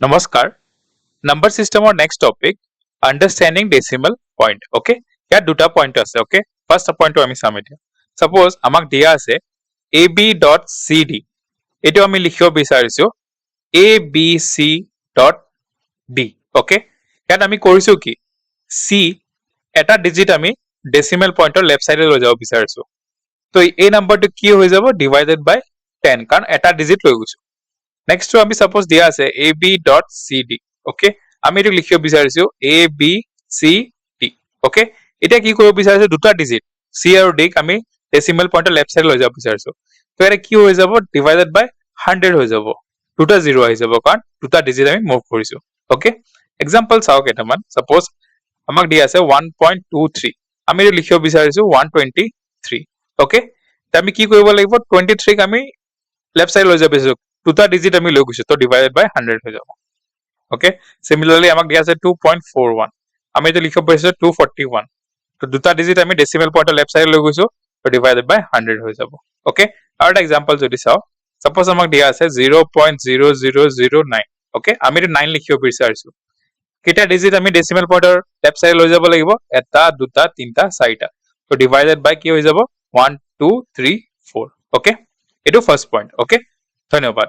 Namaskar. Number system or next topic understanding decimal point. Okay. ইয়াত দুটা point আছে. Okay. First পইণ্টটো আমি চাম এতিয়া. Suppose আমাক দিয়া আছে ab.cd. এইটো আমি লিখিব বিচাৰিছো abc.d. Okay. ইয়াত আমি কৰিছো কি c এটা ডিজিট আমি ডেসিমেল পইণ্টৰ লেফট সাইডে লৈ যাব বিচাৰিছো. তো এই নাম্বাৰটো কি হৈ যাব ডিভাইডেড বাই 10 কাৰণ এটা ডিজিট লৈ গৈছো. Next to আমি suppose দিয়া আছে ab.cd. Okay. আমি এটো লিখিব বিচাৰিছো abcd. Okay. এটা কি কৰিব বিচাৰিছো দুটা ডিজিট c আৰু d আমি ডেসিমেল পইণ্টৰ লেফট সাইড লৈ যাব বিচাৰিছো. তো এটা কি হৈ যাব ডিভাইডেড বাই 100 হৈ যাব. দুটা জিৰো আহি যাব কাৰণ দুটা ডিজিট আমি মুভ কৰিছো. Okay. এক্সাম্পল চাওক এটামান. Suppose আমাক দিয়া আছে 1.23. আমি এটো লিখিব বিচাৰিছো 123. Okay. তো আমি কি কৰিব লাগিব 23 ক আমি লেফট সাইড লৈ যাব বিচাৰিছো. দুটা ডিজিট আমি লৈ গৈছো তো ডিভাইডেড বাই 100 হৈ যাব. ওকে সিমিলারলি আমাক দিয়া আছে 2.41 আমি এটো লিখিব পাৰিছো 241 তো দুটা ডিজিট আমি ডেসিমেল পইণ্টৰ লেফট সাইড লৈ গৈছো তো ডিভাইডেড বাই 100 হৈ যাব. ওকে আৰু এটা এক্সাম্পল যদি চাও সাপোজ আমাক দিয়া আছে 0.0009 ওকে আমি এটো 9 লিখিব বিচাৰিছো কেটা ডিজিট আমি ডেসিমেল পইণ্টৰ লেফট সাইড লৈ যাব লাগিব এটা দুটা তিনটা চাৰিটা তো ডিভাইডেড বাই কি হৈ যাব 1 2 3 4 ওকে এটো ফার্স্ট পয়েন্ট. ওকে ধন্যবাদ.